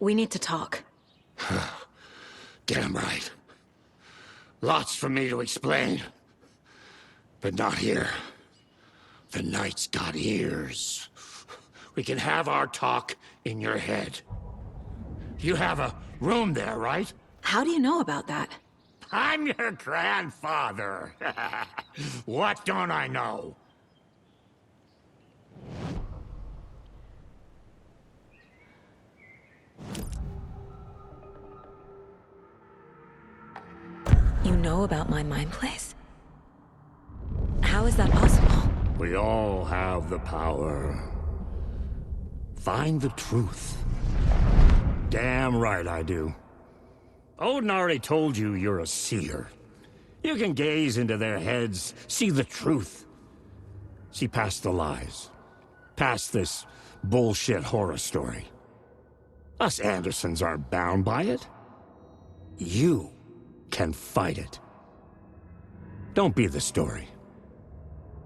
We need to talk. Damn right. Lots for me to explain. But not here. The night's got ears. We can have our talk in your head. You have a room there, right? How do you know about that? I'm your grandfather. What don't I know? You know about my mind place? How is that possible? We all have the power. Find the truth. Damn right I do. Odin already told you you're a seer. You can gaze into their heads, see the truth. See past the lies. Past this bullshit horror story. Us Andersons aren't bound by it. You can fight it. Don't be the story.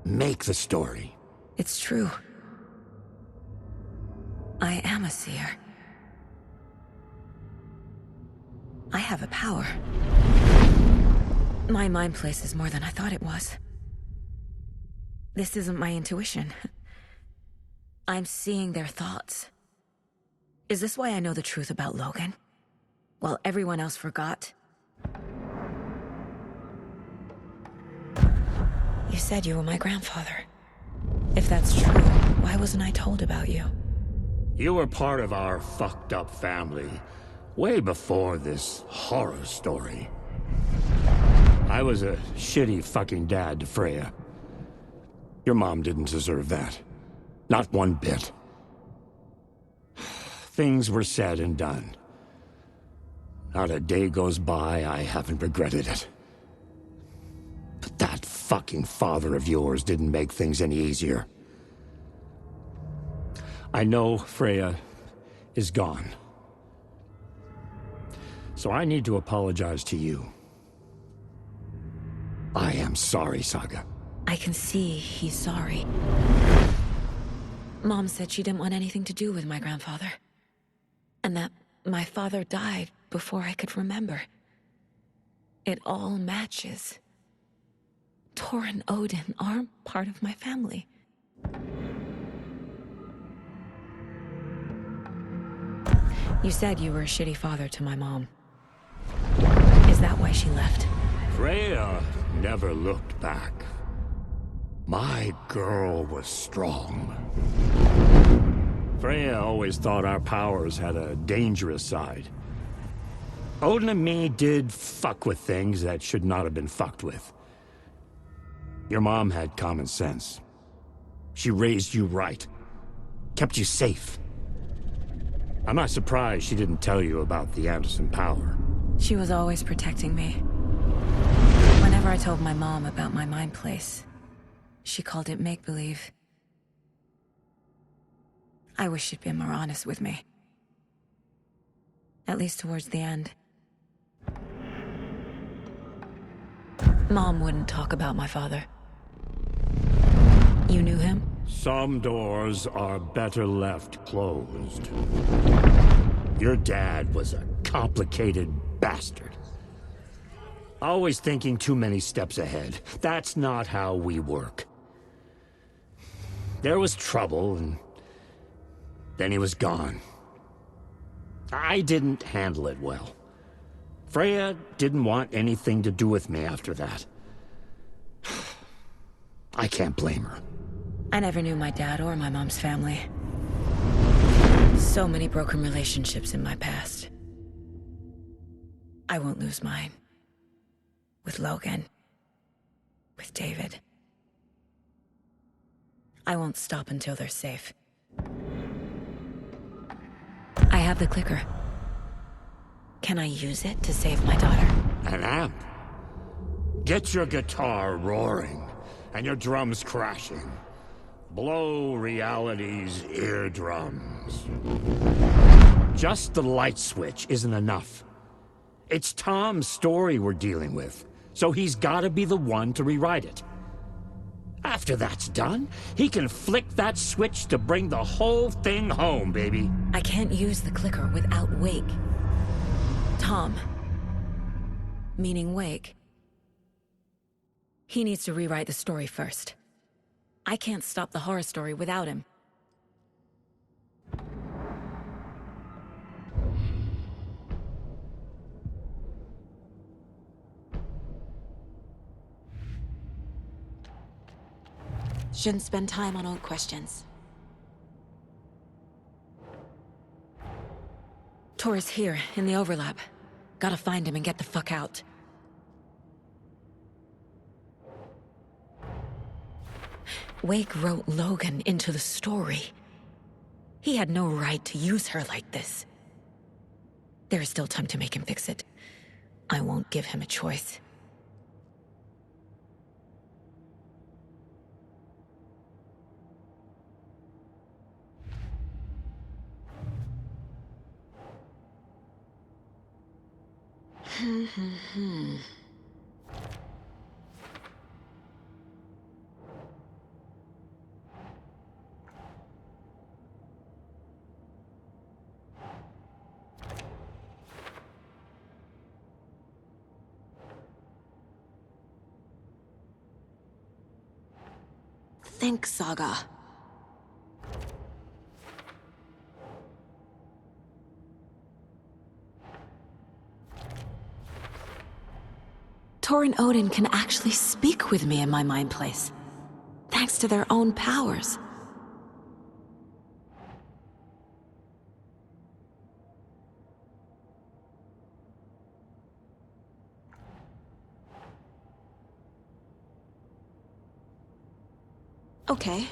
Make the story. It's true. I am a seer. I have a power. My mind place is more than I thought it was. This isn't my intuition. I'm seeing their thoughts. Is this why I know the truth about Logan? While everyone else forgot? You said you were my grandfather. If that's true, why wasn't I told about you? You were part of our fucked up family, way before this horror story. I was a shitty fucking dad to Freya. Your mom didn't deserve that. Not one bit. Things were said and done. Not a day goes by I haven't regretted it. But that fucking father of yours didn't make things any easier. I know Freya is gone. So I need to apologize to you. I am sorry, Saga. I can see he's sorry. Mom said she didn't want anything to do with my grandfather. And that my father died before I could remember. It all matches. Tor and Odin aren't part of my family. You said you were a shitty father to my mom. Is that why she left? Freya never looked back. My girl was strong. Freya always thought our powers had a dangerous side. Odin and me did fuck with things that should not have been fucked with. Your mom had common sense. She raised you right. Kept you safe. I'm not surprised she didn't tell you about the Anderson power. She was always protecting me. Whenever I told my mom about my mind place, she called it make-believe. I wish she'd been more honest with me. At least towards the end. Mom wouldn't talk about my father. You knew him? Some doors are better left closed. Your dad was a complicated bastard. Always thinking too many steps ahead. That's not how we work. There was trouble, and then he was gone. I didn't handle it well. Freya didn't want anything to do with me after that. I can't blame her. I never knew my dad or my mom's family. So many broken relationships in my past. I won't lose mine. With Logan. With David. I won't stop until they're safe. I have the clicker. Can I use it to save my daughter? An amp? Get your guitar roaring, and your drums crashing. Blow reality's eardrums. Just the light switch isn't enough. It's Tom's story we're dealing with, so he's gotta be the one to rewrite it. After that's done, he can flick that switch to bring the whole thing home, baby. I can't use the clicker without Wake. Tom, meaning Wake, he needs to rewrite the story first. I can't stop the horror story without him. Shouldn't spend time on old questions. Tor's here, in the overlap. Gotta find him and get the fuck out. Wake wrote Logan into the story. He had no right to use her like this. There is still time to make him fix it. I won't give him a choice. Think, Saga. Tor and Odin can actually speak with me in my mind place, thanks to their own powers. Okay.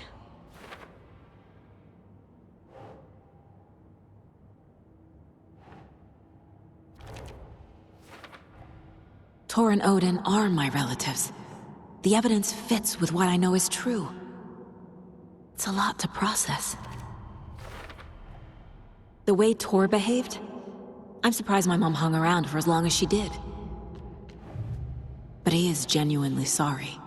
Tor and Odin are my relatives. The evidence fits with what I know is true. It's a lot to process. The way Tor behaved, I'm surprised my mom hung around for as long as she did. But he is genuinely sorry.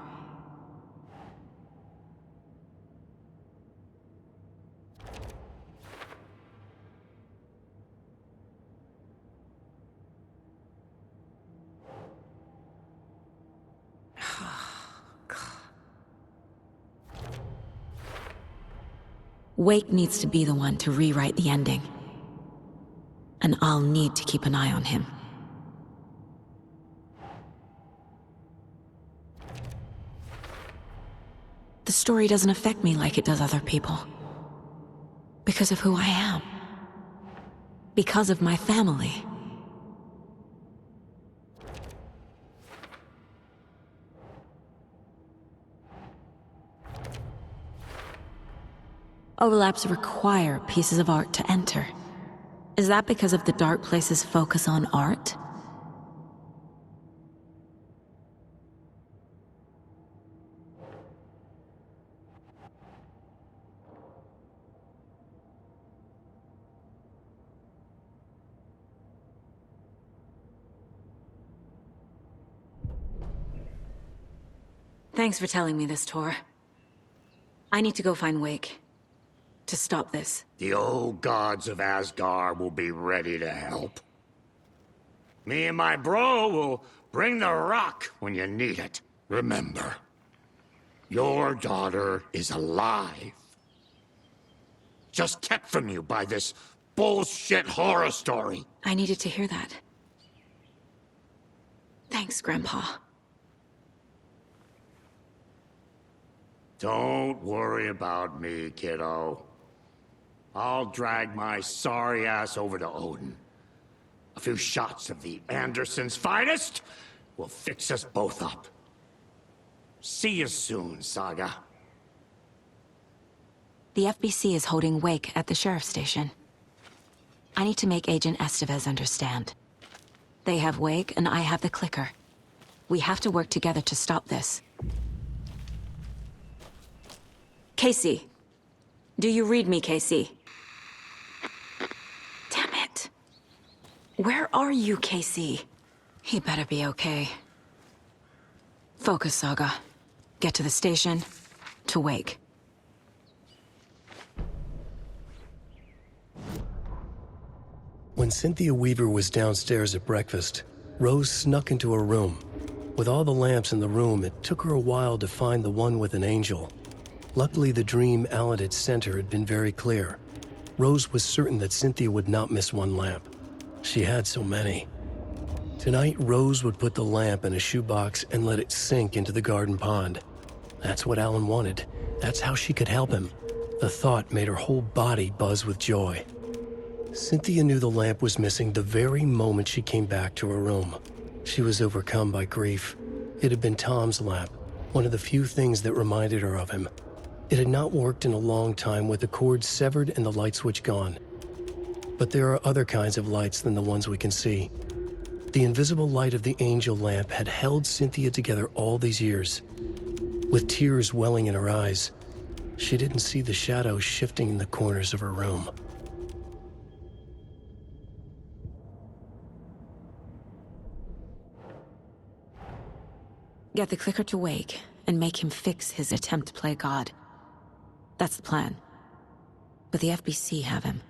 Wake needs to be the one to rewrite the ending. And I'll need to keep an eye on him. The story doesn't affect me like it does other people. Because of who I am. Because of my family. Overlaps require pieces of art to enter. Is that because of the Dark Place's focus on art? Thanks for telling me this, Tor. I need to go find Wake. To stop this. The old gods of Asgard will be ready to help. Me and my bro will bring the rock when you need it. Remember, your daughter is alive. Just kept from you by this bullshit horror story. I needed to hear that. Thanks, Grandpa. Don't worry about me, kiddo. I'll drag my sorry ass over to Odin. A few shots of the Andersons' finest will fix us both up. See you soon, Saga. The FBC is holding Wake at the sheriff's station. I need to make Agent Estevez understand. They have Wake and I have the clicker. We have to work together to stop this. Casey. Do you read me, Casey? Damn it. Where are you, Casey? He better be okay. Focus, Saga. Get to the station, to wake. When Cynthia Weaver was downstairs at breakfast, Rose snuck into her room. With all the lamps in the room, it took her a while to find the one with an angel. Luckily, the dream Alan had sent her had been very clear. Rose was certain that Cynthia would not miss one lamp. She had so many. Tonight, Rose would put the lamp in a shoebox and let it sink into the garden pond. That's what Alan wanted. That's how she could help him. The thought made her whole body buzz with joy. Cynthia knew the lamp was missing the very moment she came back to her room. She was overcome by grief. It had been Tom's lamp, one of the few things that reminded her of him. It had not worked in a long time with the cord severed and the light switch gone. But there are other kinds of lights than the ones we can see. The invisible light of the angel lamp had held Cynthia together all these years. With tears welling in her eyes, she didn't see the shadows shifting in the corners of her room. Get the clicker to wake and make him fix his attempt to play God. That's the plan. But the FBC have him.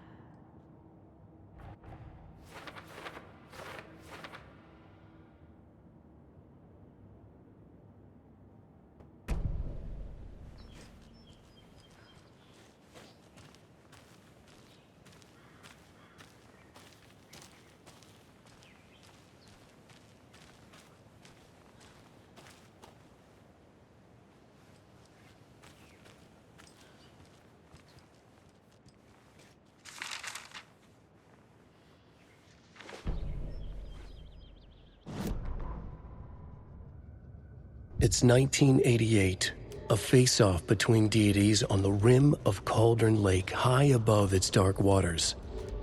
It's 1988, a face-off between deities on the rim of Cauldron Lake, high above its dark waters.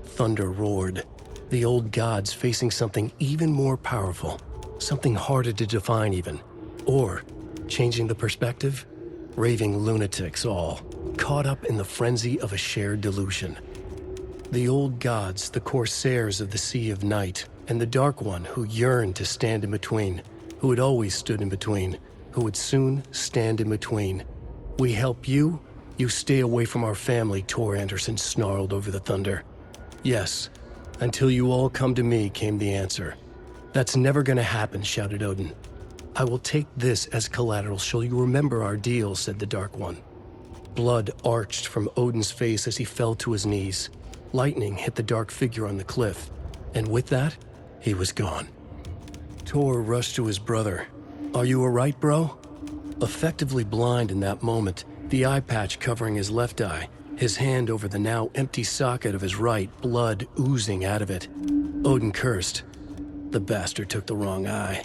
Thunder roared, the old gods facing something even more powerful, something harder to define even. Or, changing the perspective, raving lunatics all, caught up in the frenzy of a shared delusion. The old gods, the corsairs of the Sea of Night, and the Dark One who yearned to stand in between, who had always stood in between, who would soon stand in between. We help you, you stay away from our family, Tor Anderson snarled over the thunder. Yes, until you all come to me, came the answer. That's never gonna happen, shouted Odin. I will take this as collateral, shall you remember our deal, said the Dark One. Blood arched from Odin's face as he fell to his knees. Lightning hit the dark figure on the cliff, and with that, he was gone. Tor rushed to his brother. Are you all right, bro? Effectively blind in that moment, the eye patch covering his left eye, his hand over the now empty socket of his right, blood oozing out of it. Odin cursed. The bastard took the wrong eye.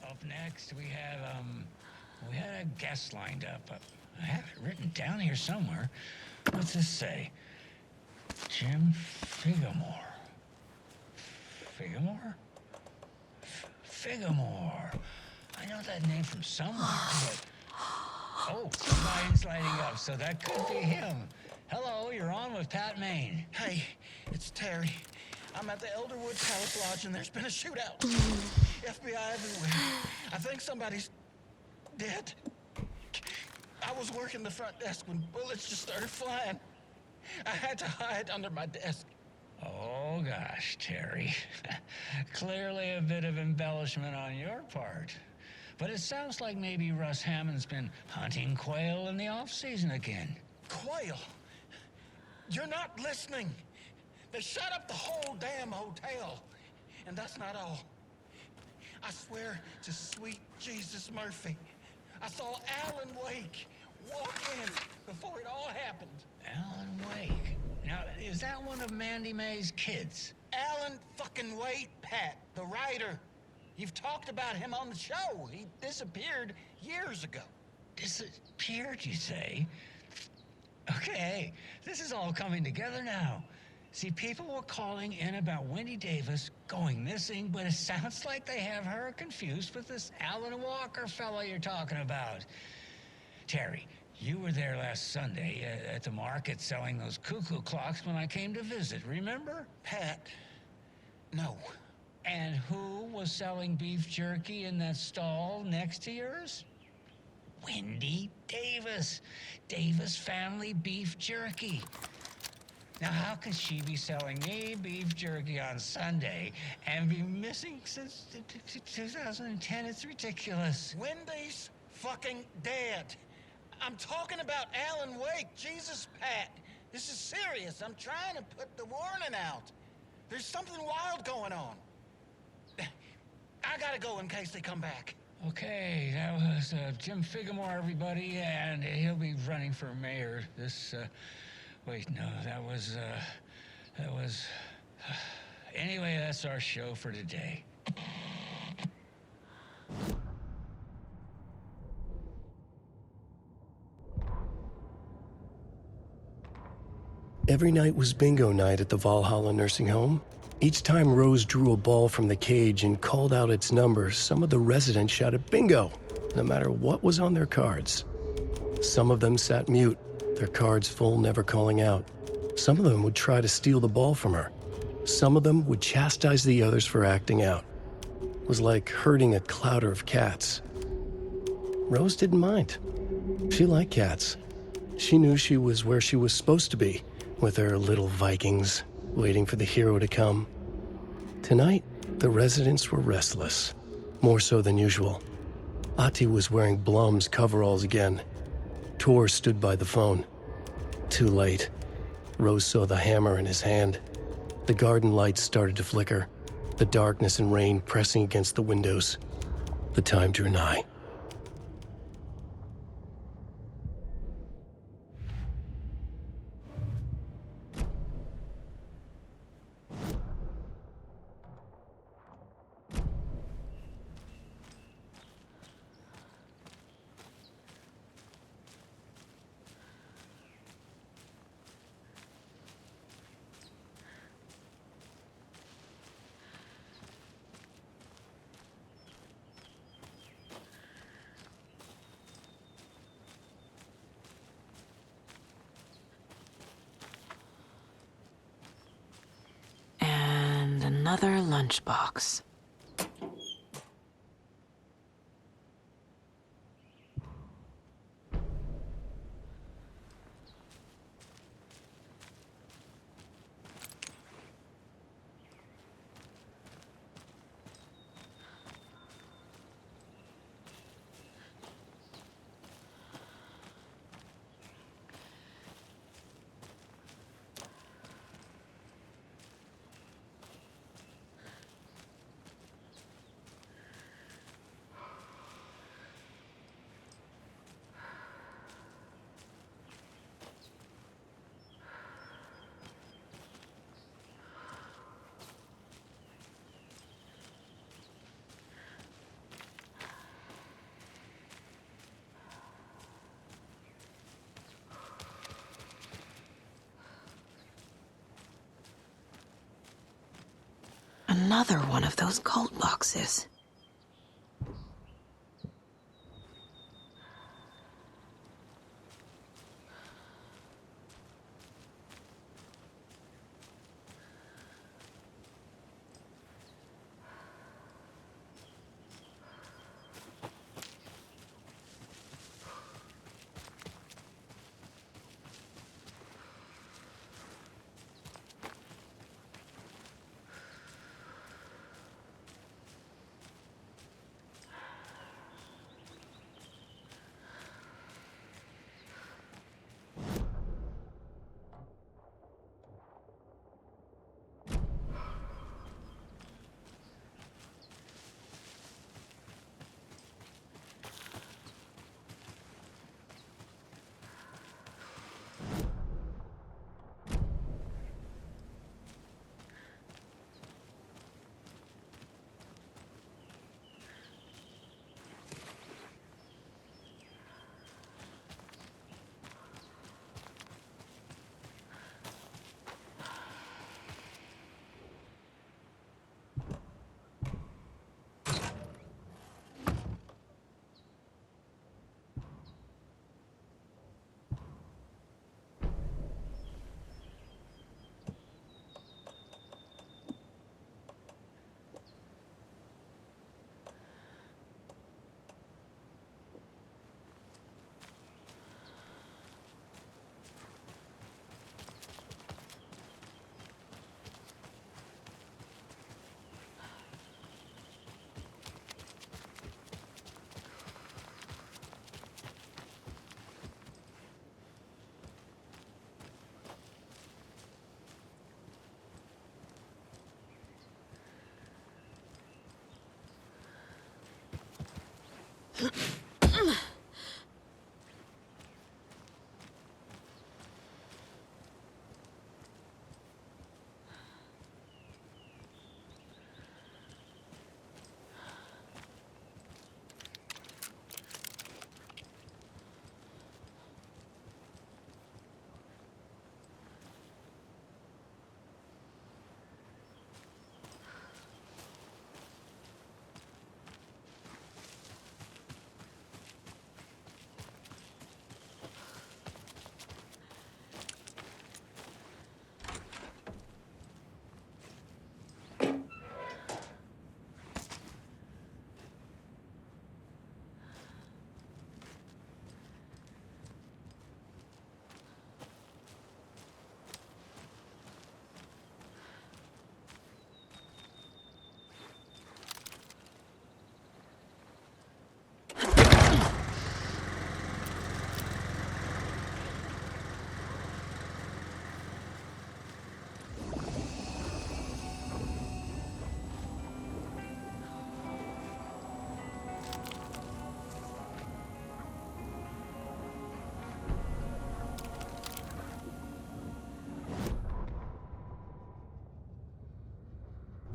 Up next, we have, We had a guest lined up. I have it written down here somewhere. What's this say? Jim Figamore. Figamore? Figamore. I know that name from somewhere, but... Oh, somebody's lighting up, so that could be him. Hello, you're on with Pat Maine. Hey, it's Terry. I'm at the Elderwood Palace Lodge, and there's been a shootout. FBI everywhere. I think somebody's dead. I was working the front desk when bullets just started flying. I had to hide under my desk. Oh, gosh, Terry. Clearly a bit of embellishment on your part. But it sounds like maybe Russ Hammond's been hunting quail in the off-season again. Quail? You're not listening. They shut up the whole damn hotel. And that's not all. I swear to sweet Jesus Murphy, I saw Alan Wake walk in before it all happened. Alan Wake. Now, is that one of Mandy May's kids? Alan fucking Wake, Pat, the writer. You've talked about him on the show. He disappeared years ago. Disappeared, you say? Okay, this is all coming together now. See, people were calling in about Wendy Davis going missing, but it sounds like they have her confused with this Alan Walker fellow you're talking about. Terry, you were there last Sunday at the market selling those cuckoo clocks when I came to visit, remember? Pat, no. And who was selling beef jerky in that stall next to yours? Wendy Davis. Davis Family Beef Jerky. Now, how could she be selling me beef jerky on Sunday and be missing since 2010? It's ridiculous. Wendy's fucking dead. I'm talking about Alan Wake. Jesus, Pat. This is serious. I'm trying to put the warning out. There's something wild going on. I gotta go in case they come back. Okay, that was Jim Figamore, everybody, and he'll be running for mayor this, wait, no, that was, anyway, that's our show for today. Every night was bingo night at the Valhalla nursing home. Each time Rose drew a ball from the cage and called out its number, some of the residents shouted bingo, no matter what was on their cards. Some of them sat mute, their cards full, never calling out. Some of them would try to steal the ball from her. Some of them would chastise the others for acting out. It was like herding a clouder of cats. Rose didn't mind. She liked cats. She knew she was where she was supposed to be, with her little Vikings, waiting for the hero to come. Tonight, the residents were restless, more so than usual. Ati was wearing Blum's coveralls again. Tor stood by the phone. Too late. Rose saw the hammer in his hand. The garden lights started to flicker, the darkness and rain pressing against the windows. The time drew nigh. And another lunchbox. Another one of those cult boxes.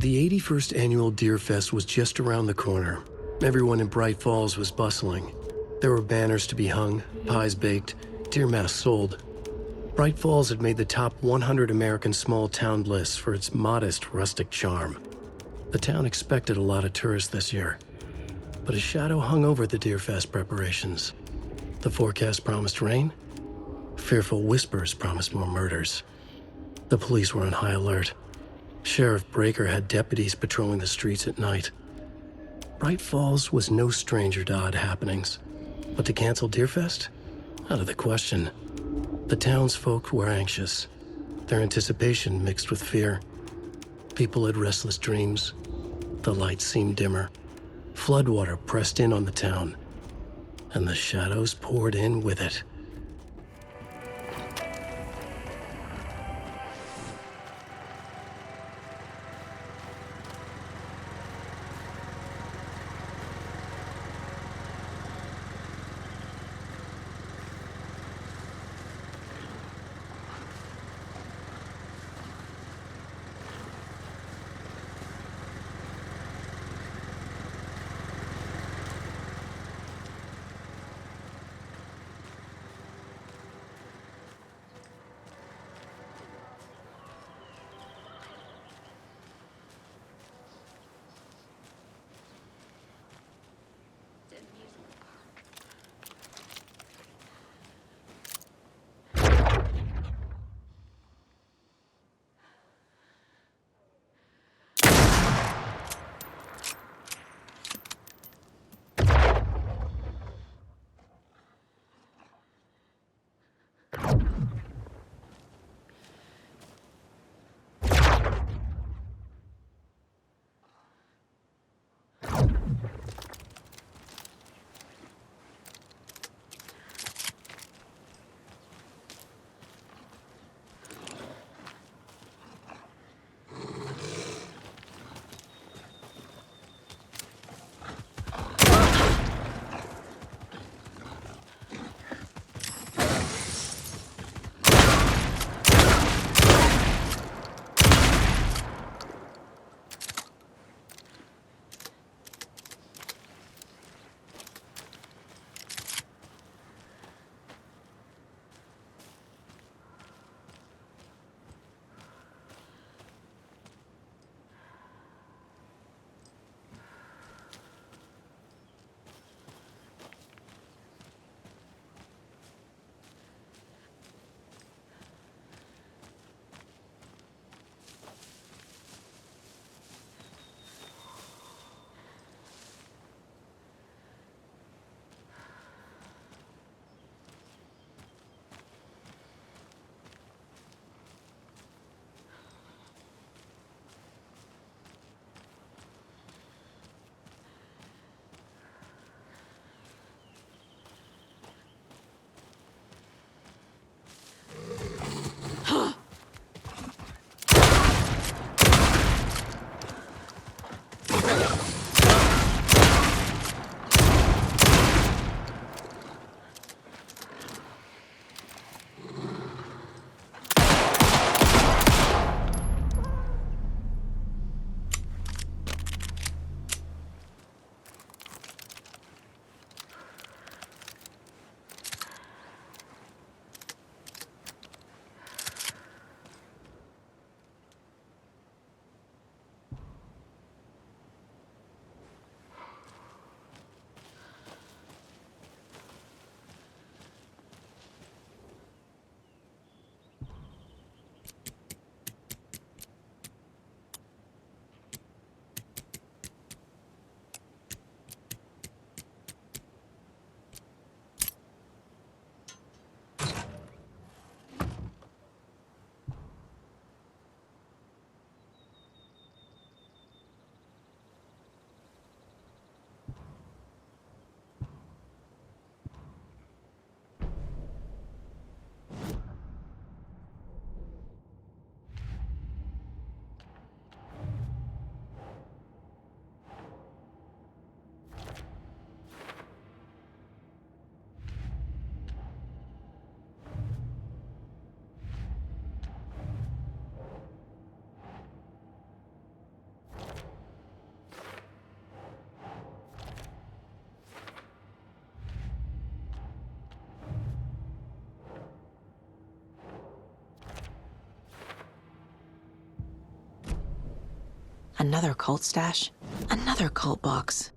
The 81st Annual Deer Fest was just around the corner. Everyone in Bright Falls was bustling. There were banners to be hung, pies baked, deer masks sold. Bright Falls had made the top 100 American small town lists for its modest, rustic charm. The town expected a lot of tourists this year, but a shadow hung over the Deer Fest preparations. The forecast promised rain. Fearful whispers promised more murders. The police were on high alert. Sheriff Breaker had deputies patrolling the streets at night. Bright Falls was no stranger to odd happenings, but to cancel Deerfest? Out of the question. The townsfolk were anxious, their anticipation mixed with fear. People had restless dreams. The lights seemed dimmer. Floodwater pressed in on the town, and the shadows poured in with it. Another cult stash? Another cult box.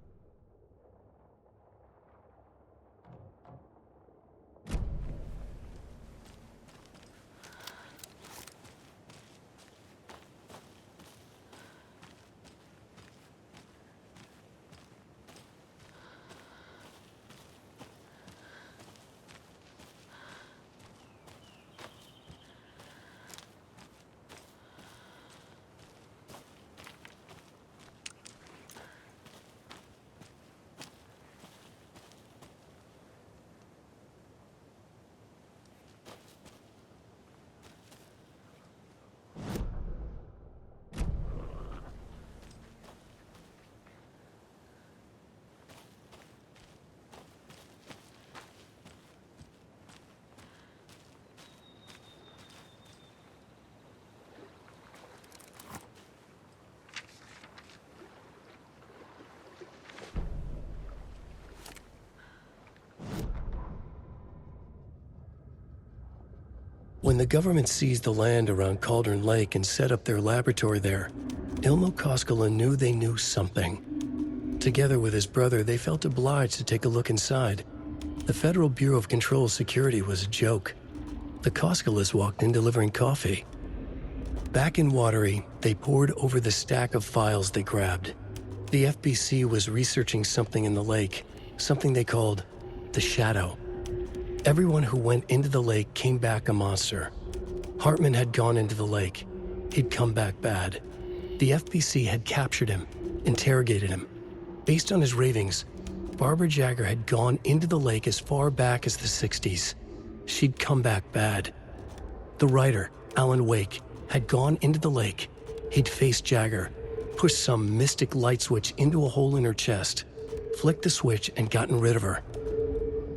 When the government seized the land around Cauldron Lake and set up their laboratory there, Ilmo Koskela knew they knew something. Together with his brother, they felt obliged to take a look inside. The Federal Bureau of Control Security was a joke. The Koskelas walked in delivering coffee. Back in Watery, they pored over the stack of files they grabbed. The FBC was researching something in the lake, something they called the Shadow. Everyone who went into the lake came back a monster. Hartman had gone into the lake. He'd come back bad. The FBC had captured him, interrogated him. Based on his ravings, Barbara Jagger had gone into the lake as far back as the 60s. She'd come back bad. The writer, Alan Wake, had gone into the lake. He'd faced Jagger, pushed some mystic light switch into a hole in her chest, flicked the switch and gotten rid of her.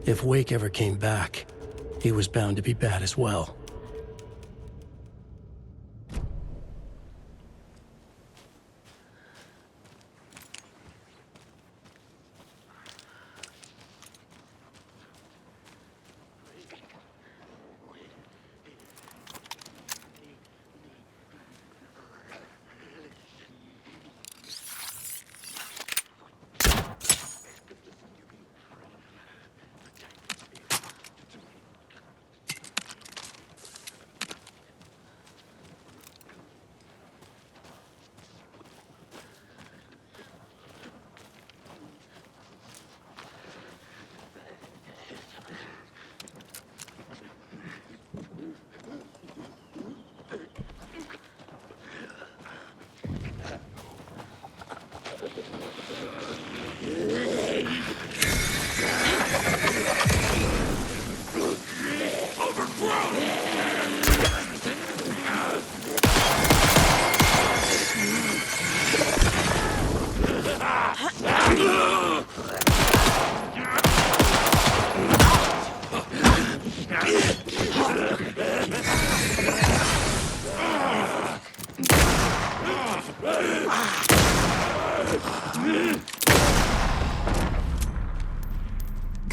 If Wake ever came back, he was bound to be bad as well.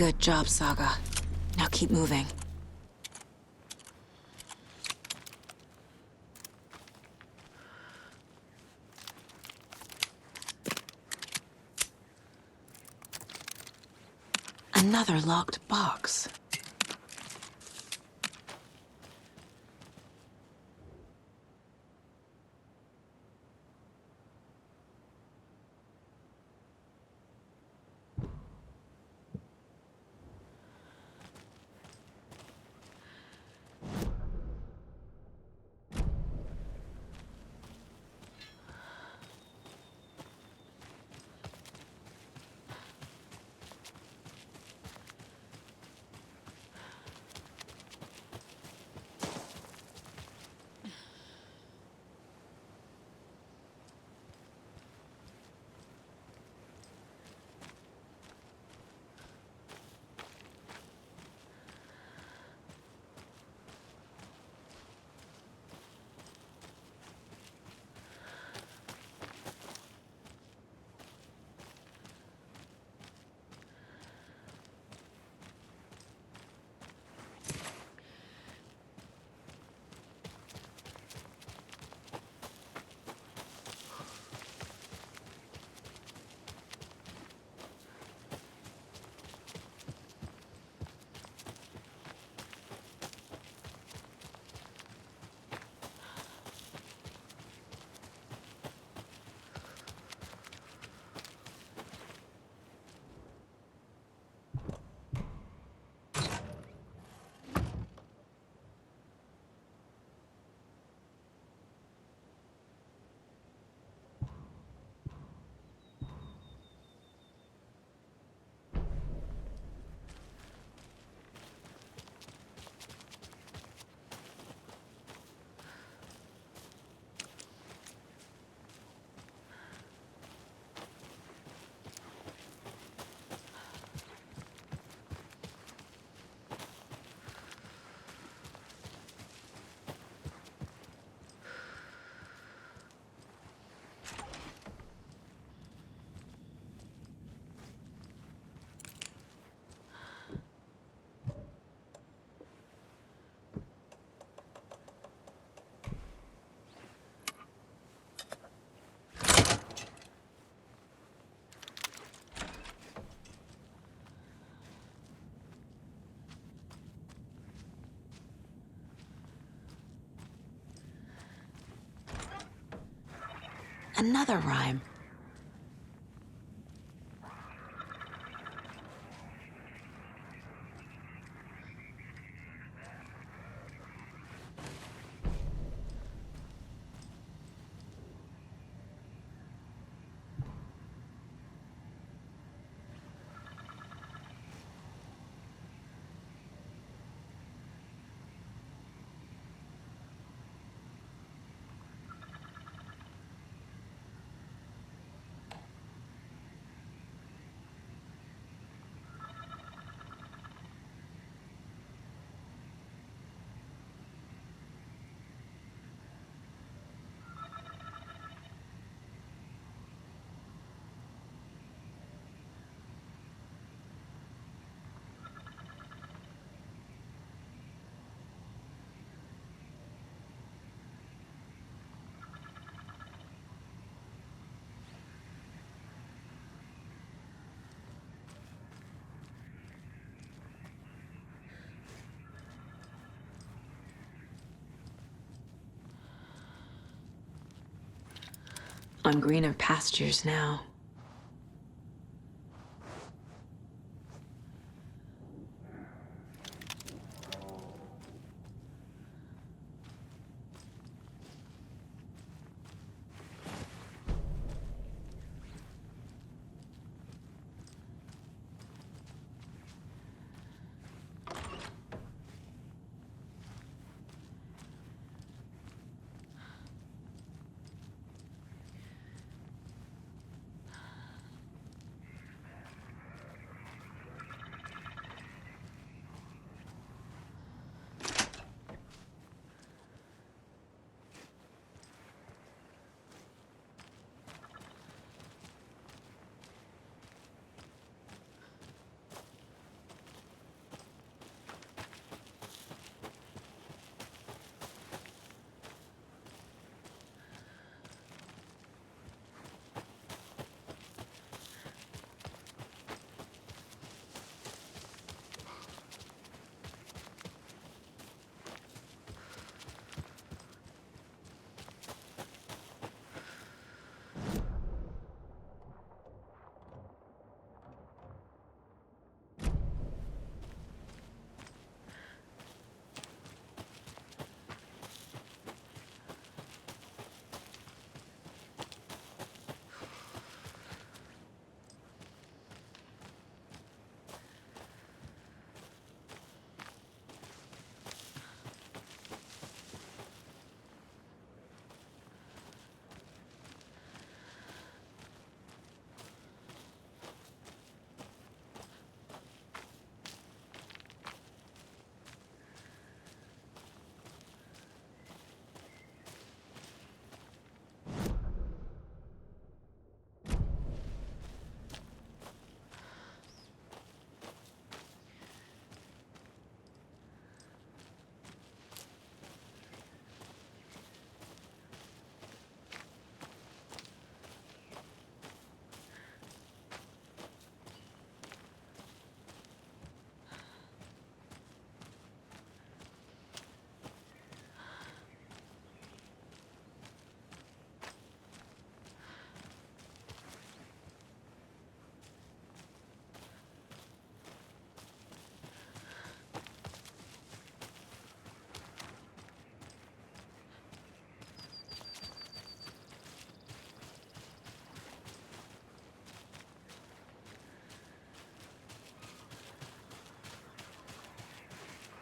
Good job, Saga. Now keep moving. Another locked box. Another rhyme. On greener pastures now.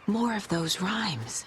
More of those rhymes.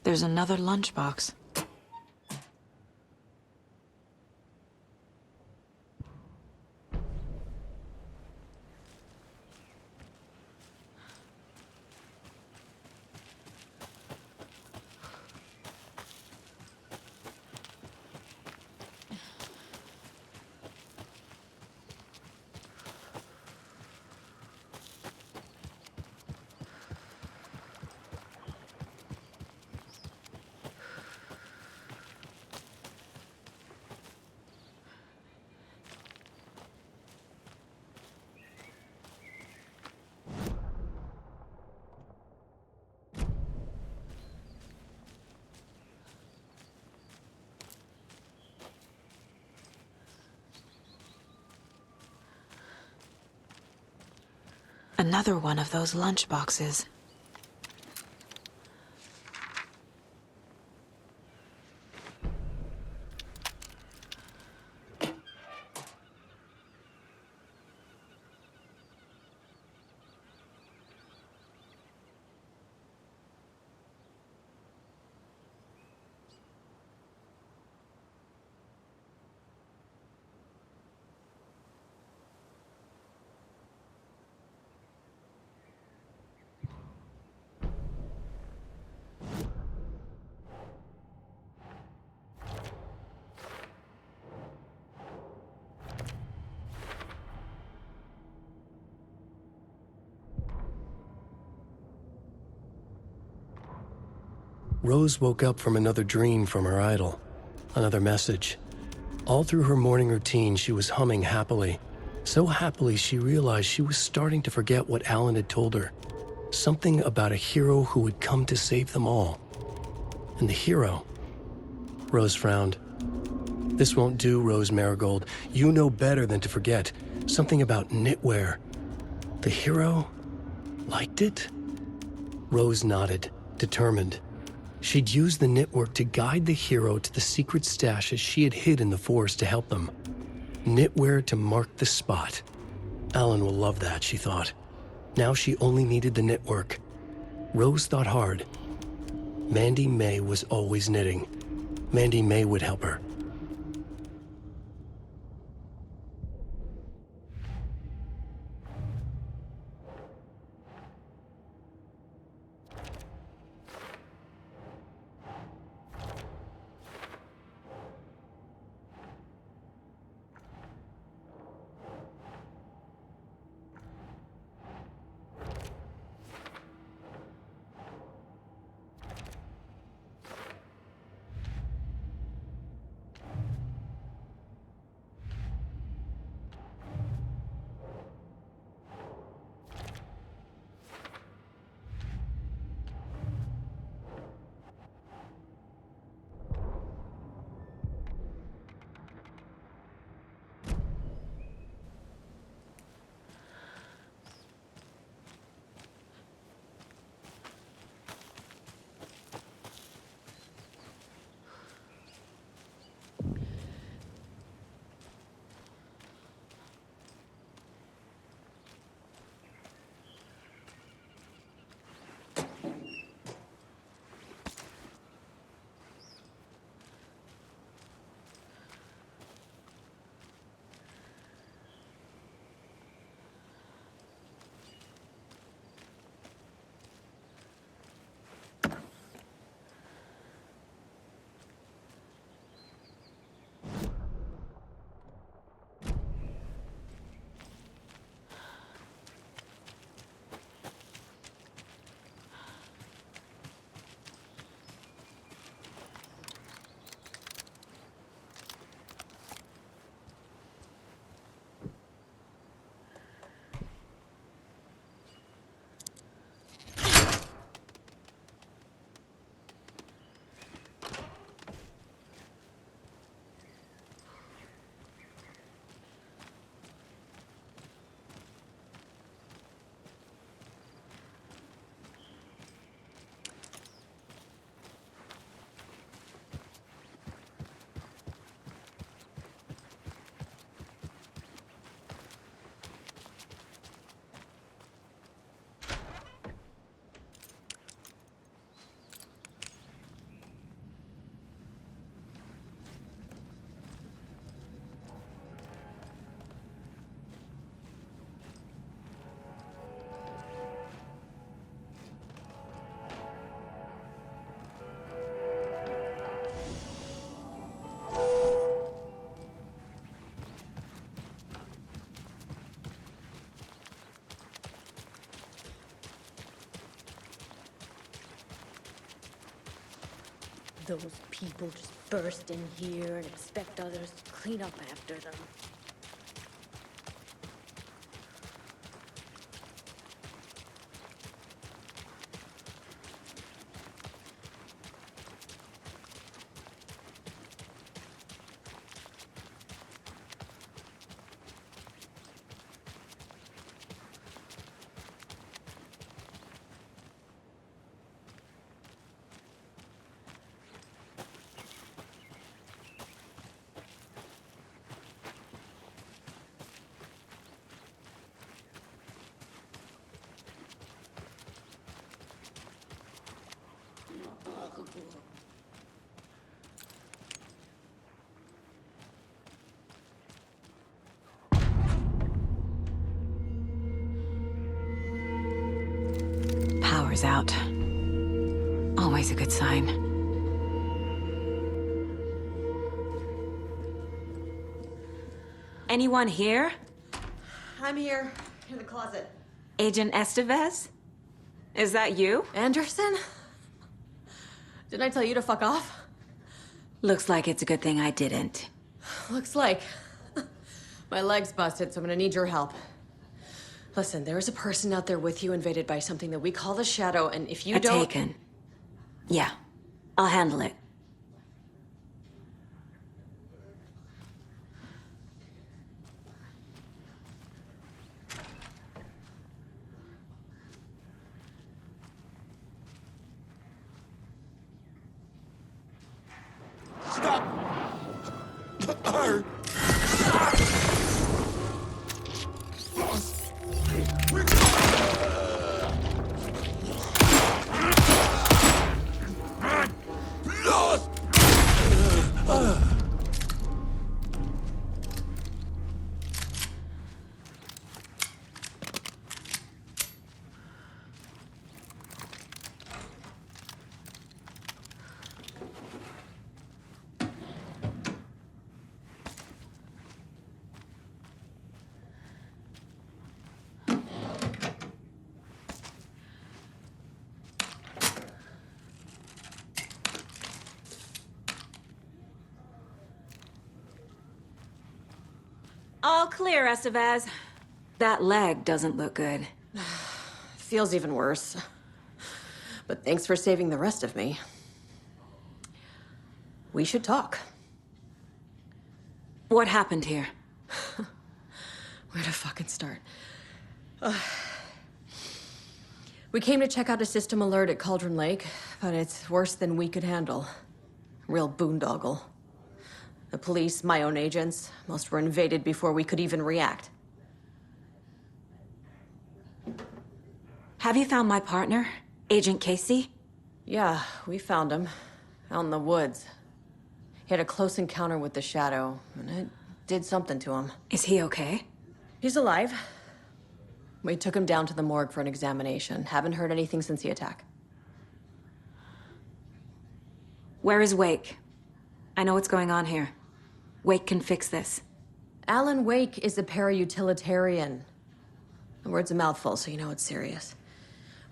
There's another lunchbox. Another one of those lunch boxes. Rose woke up from another dream from her idol, another message. All through her morning routine, she was humming happily. So happily, she realized she was starting to forget what Alan had told her. Something about a hero who would come to save them all. And the hero... Rose frowned. This won't do, Rose Marigold. You know better than to forget. Something about knitwear. The hero liked it? Rose nodded, determined. She'd use the knitwork to guide the hero to the secret stashes she had hid in the forest to help them. Knitwear to mark the spot. Alan will love that, she thought. Now she only needed the knitwork. Rose thought hard. Mandy May was always knitting. Mandy May would help her. Those people just burst in here and expect others to clean up after them. Power's out. Always a good sign. Anyone here? I'm here, in the closet. Agent Estevez? Is that you? Anderson? Didn't I tell you to fuck off? Looks like it's a good thing I didn't. Looks like. My leg's busted, so I'm gonna need your help. Listen, there is a person out there with you invaded by something that we call the Shadow, and if you don't... Taken. Yeah, I'll handle it. Stop! Her! Lost! All clear, Estevez. That leg doesn't look good. Feels even worse. But thanks for saving the rest of me. We should talk. What happened here? Where to fucking start? We came to check out a system alert at Cauldron Lake, but it's worse than we could handle. Real boondoggle. The police, my own agents, most were invaded before we could even react. Have you found my partner, Agent Casey? Yeah, we found him. Out in the woods. He had a close encounter with the Shadow, and it did something to him. Is he okay? He's alive. We took him down to the morgue for an examination. Haven't heard anything since the attack. Where is Wake? I know what's going on here. Wake can fix this. Alan Wake is a para-utilitarian. The word's a mouthful, so you know it's serious.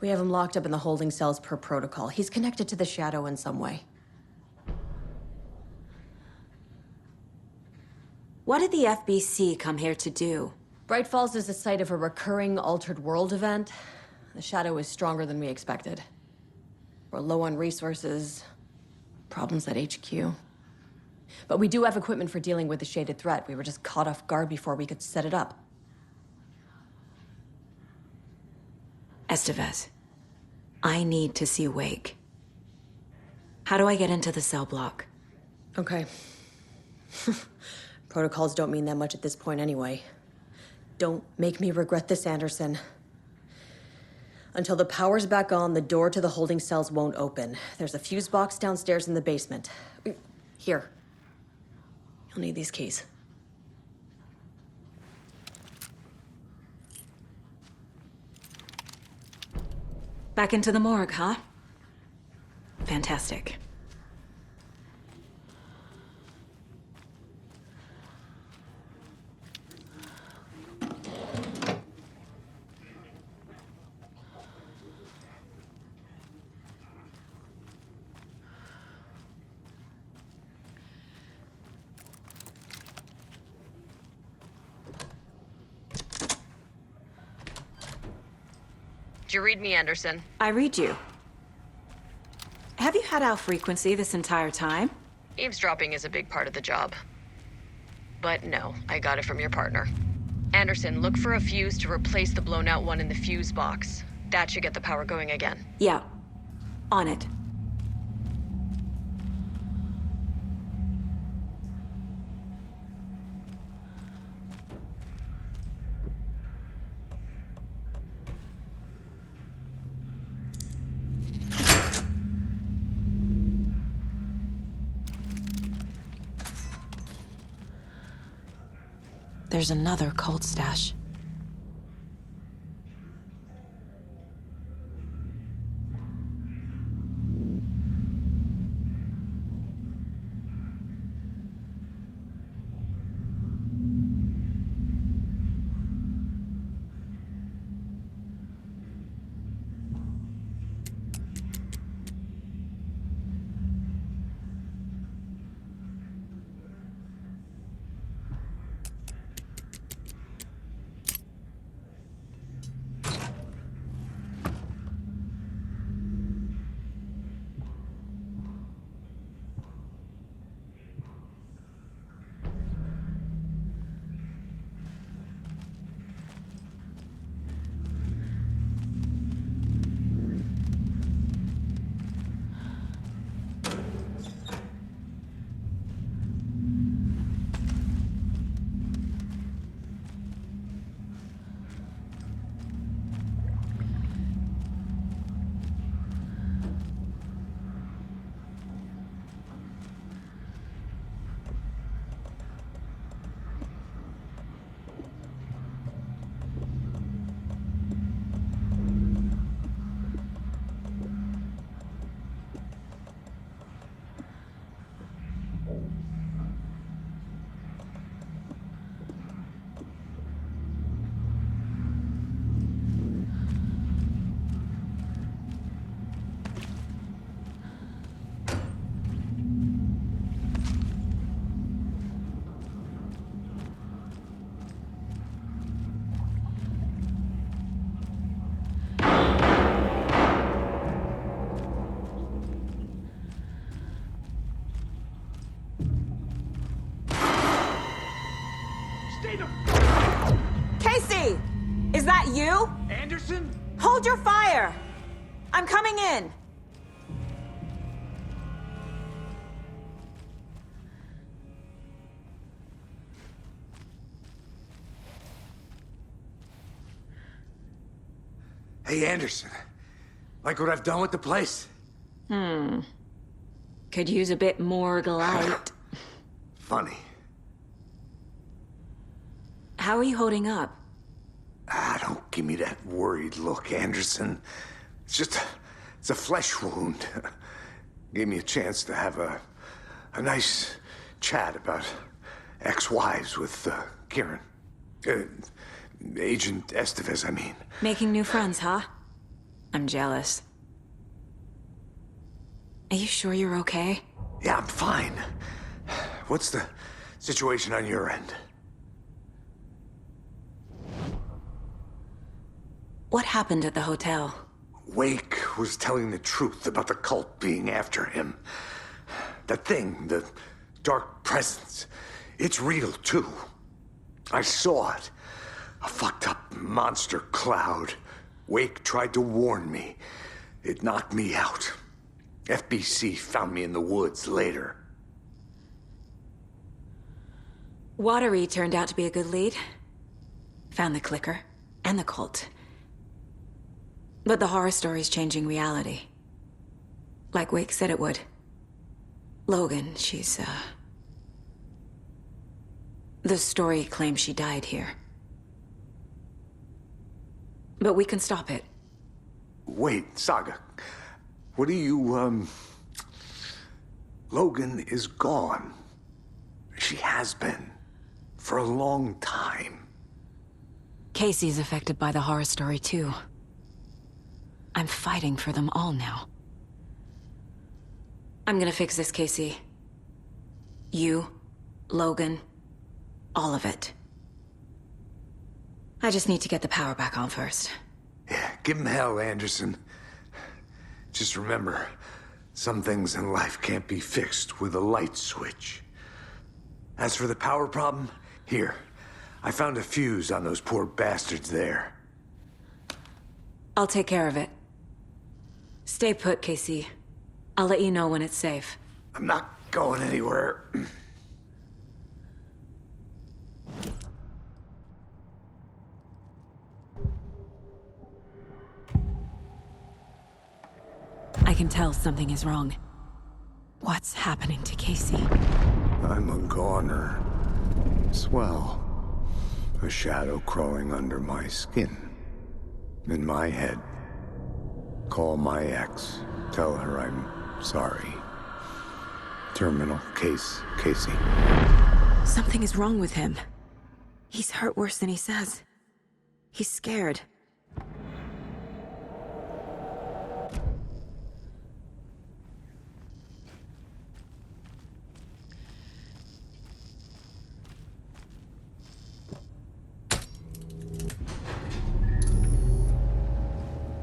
We have him locked up in the holding cells per protocol. He's connected to the Shadow in some way. What did the FBC come here to do? Bright Falls is the site of a recurring altered world event. The Shadow is stronger than we expected. We're low on resources, problems at HQ. But we do have equipment for dealing with the shaded threat. We were just caught off guard before we could set it up. Estevez, I need to see Wake. How do I get into the cell block? Okay. Protocols don't mean that much at this point anyway. Don't make me regret this, Anderson. Until the power's back on, the door to the holding cells won't open. There's a fuse box downstairs in the basement. Here. You'll need these keys. Back into the morgue, huh? Fantastic. Did you read me, Anderson? I read you. Have you had our frequency this entire time? Eavesdropping is a big part of the job. But no, I got it from your partner. Anderson, look for a fuse to replace the blown out one in the fuse box. That should get the power going again. Yeah. On it. There's another cult stash. Casey! Is that you? Anderson? Hold your fire! I'm coming in! Hey, Anderson. Like what I've done with the place? Could use a bit more light. Funny. How are you holding up? Don't give me that worried look, Anderson. It's a flesh wound. Gave me a chance to have a nice chat about ex-wives with Kieran. Agent Estevez, I mean. Making new friends, huh? I'm jealous. Are you sure you're okay? Yeah, I'm fine. What's the situation on your end? What happened at the hotel? Wake was telling the truth about the cult being after him. That thing, the dark presence, it's real too. I saw it. A fucked up monster cloud. Wake tried to warn me. It knocked me out. FBC found me in the woods later. Watery turned out to be a good lead. Found the clicker and the cult. But the horror story's changing reality. Like Wake said it would. Logan, she's, the story claims she died here. But we can stop it. Wait, Saga. What do you, Logan is gone. She has been. For a long time. Casey's affected by the horror story, too. I'm fighting for them all now. I'm gonna fix this, Casey. You, Logan, all of it. I just need to get the power back on first. Yeah, give him hell, Anderson. Just remember, some things in life can't be fixed with a light switch. As for the power problem, here. I found a fuse on those poor bastards there. I'll take care of it. Stay put, Casey. I'll let you know when it's safe. I'm not going anywhere. I can tell something is wrong. What's happening to Casey? I'm a goner. Swell. A shadow crawling under my skin. In my head. Call my ex. Tell her I'm sorry. Terminal case, Casey. Something is wrong with him. He's hurt worse than he says. He's scared.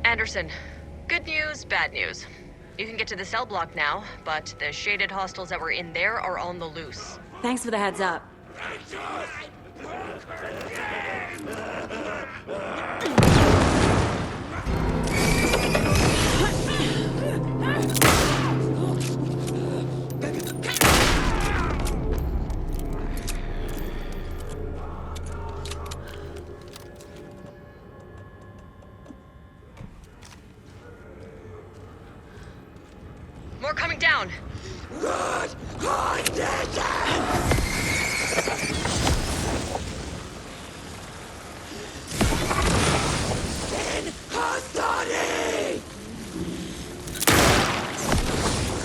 Anderson, good news, bad news. You can get to the cell block now, but the shaded hostiles that were in there are on the loose. Thanks for the heads up. More coming down.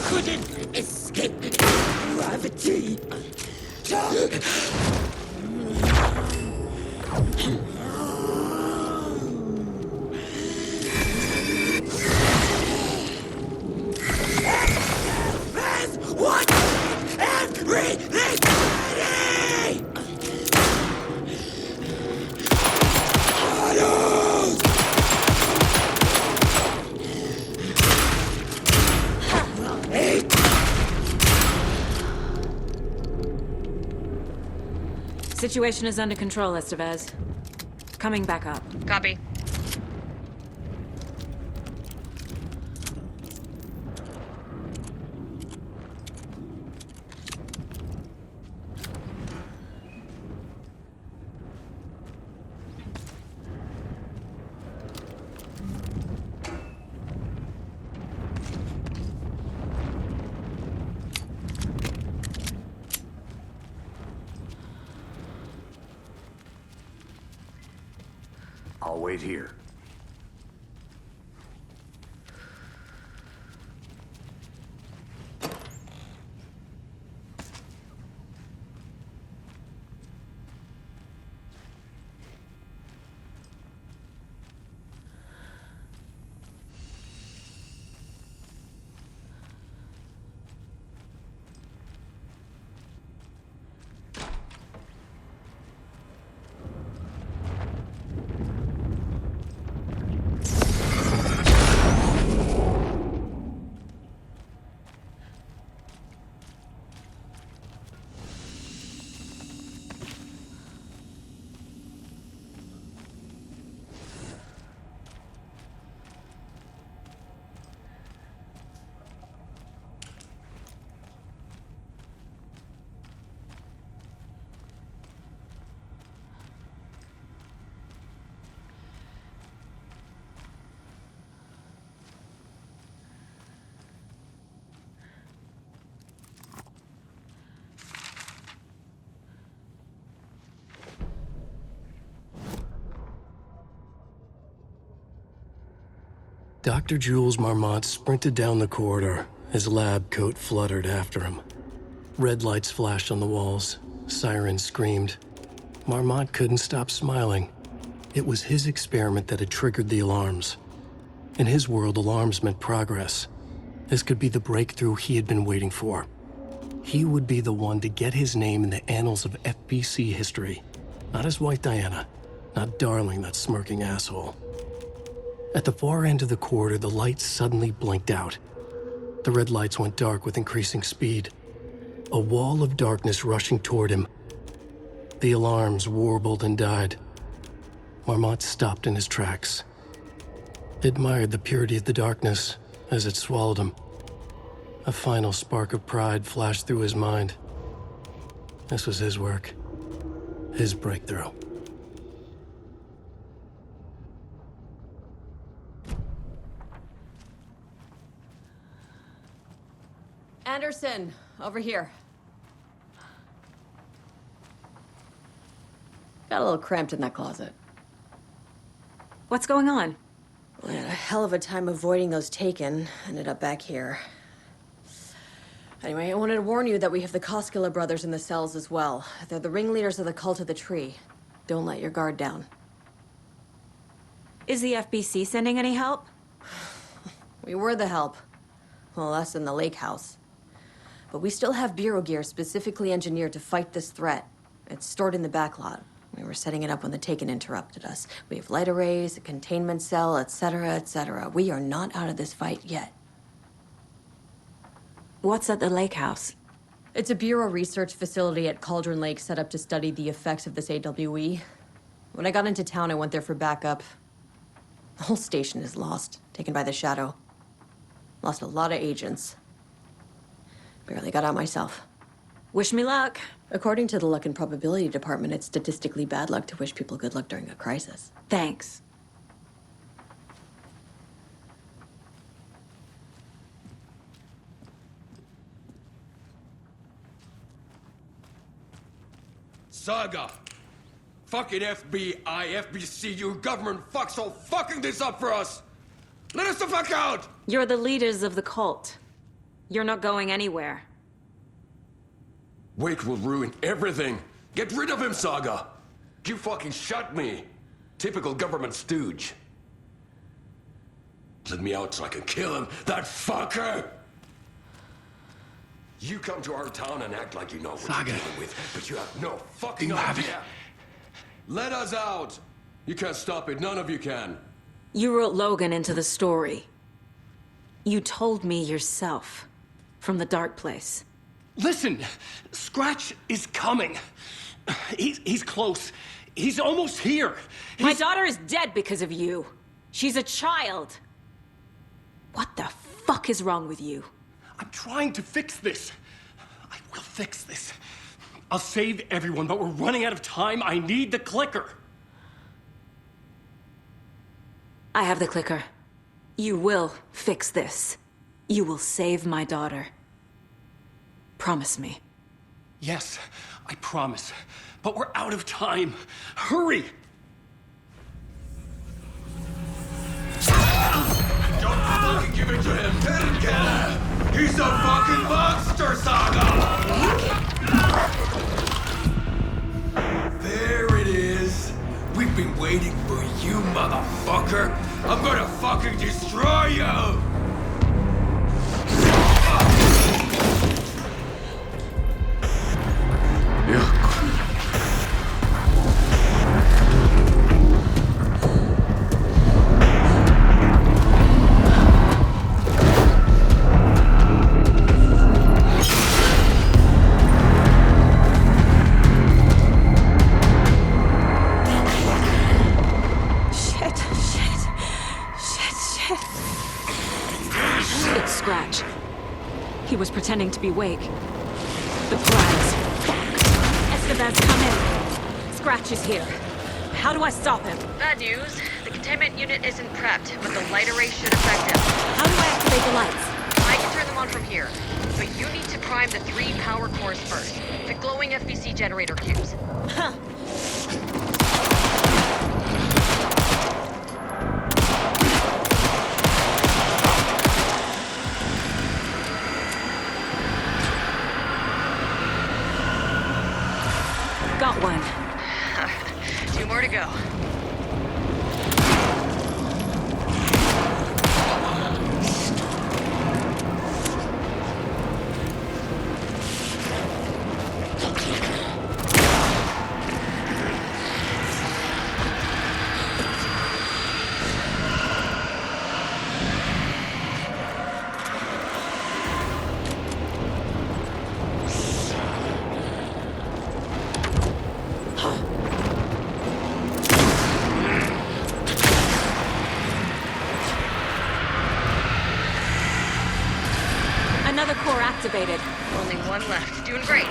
Couldn't escape gravity. What? Everything ready! Situation is under control, Estevez. Coming back up. Copy. I'll wait here. Dr. Jules Marmont sprinted down the corridor, his lab coat fluttered after him. Red lights flashed on the walls, sirens screamed. Marmont couldn't stop smiling. It was his experiment that had triggered the alarms. In his world, alarms meant progress. This could be the breakthrough he had been waiting for. He would be the one to get his name in the annals of FBC history. Not his wife Diana, not Darling, that smirking asshole. At the far end of the corridor, the lights suddenly blinked out. The red lights went dark with increasing speed. A wall of darkness rushing toward him. The alarms warbled and died. Marmont stopped in his tracks. Admired the purity of the darkness as it swallowed him. A final spark of pride flashed through his mind. This was his work. His breakthrough. Anderson, over here. Got a little cramped in that closet. What's going on? We had a hell of a time avoiding those taken. Ended up back here. Anyway, I wanted to warn you that we have the Koskela brothers in the cells as well. They're the ringleaders of the Cult of the Tree. Don't let your guard down. Is the FBC sending any help? We were the help. Well, us in the lake house. But we still have Bureau gear specifically engineered to fight this threat. It's stored in the backlot. We were setting it up when the Taken interrupted us. We have light arrays, a containment cell, etc., etc. We are not out of this fight yet. What's at the lake house? It's a Bureau research facility at Cauldron Lake set up to study the effects of this AWE. When I got into town, I went there for backup. The whole station is lost, taken by the Shadow. Lost a lot of agents. Barely got out myself. Wish me luck. According to the Luck and Probability Department, it's statistically bad luck to wish people good luck during a crisis. Thanks. Saga! Fucking FBI, FBC, you government fucks all fucking this up for us! Let us the fuck out! You're the leaders of the cult. You're not going anywhere. Wake will ruin everything! Get rid of him, Saga! You fucking shut me! Typical government stooge. Let me out so I can kill him, that fucker! You come to our town and act like you know what Saga. you're dealing with, but you have no fucking You have idea! it. Let us out! You can't stop it, none of you can. You wrote Logan into the story. You told me yourself. From the dark place. Listen, Scratch is coming. He's close. He's almost here. My daughter is dead because of you. She's a child. What the fuck is wrong with you? I'm trying to fix this. I will fix this. I'll save everyone, but we're running out of time. I need the clicker. I have the clicker. You will fix this. You will save my daughter. Promise me. Yes, I promise. But we're out of time. Hurry! Don't fucking give it to him! Let him get him! He's a fucking monster, Saga! There it is! We've been waiting for you, motherfucker! I'm gonna fucking destroy you! It's Scratch. He was pretending to be Wake. The plans. Estevez, come in. Scratch is here. How do I stop him? Bad news. The containment unit isn't prepped, but the light array should affect him. How do I activate the lights? I can turn them on from here, but you need to prime the 3 power cores first. The glowing FBC generator cubes. Huh. Got one. 2 more to go. Another core activated. Only 1 left. Doing great.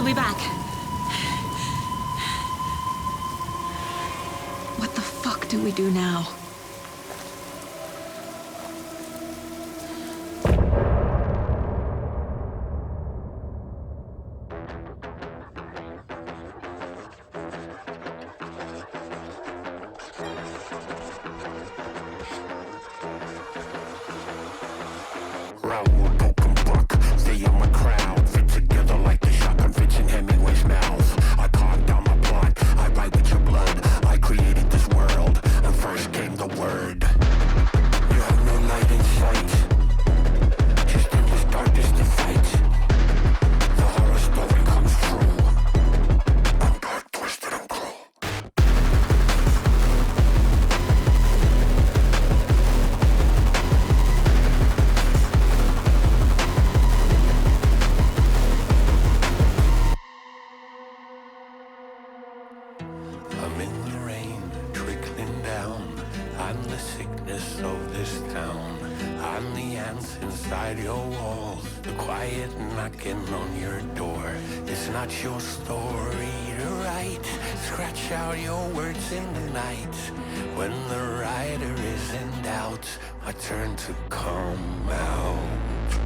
I'll be back. What the fuck do we do now? I'm in the rain, trickling down. I'm the sickness of this town. I'm the ants inside your walls, the quiet knocking on your door. It's not your story to write. Scratch out your words in the night. When the writer is in doubt, I turn to come out.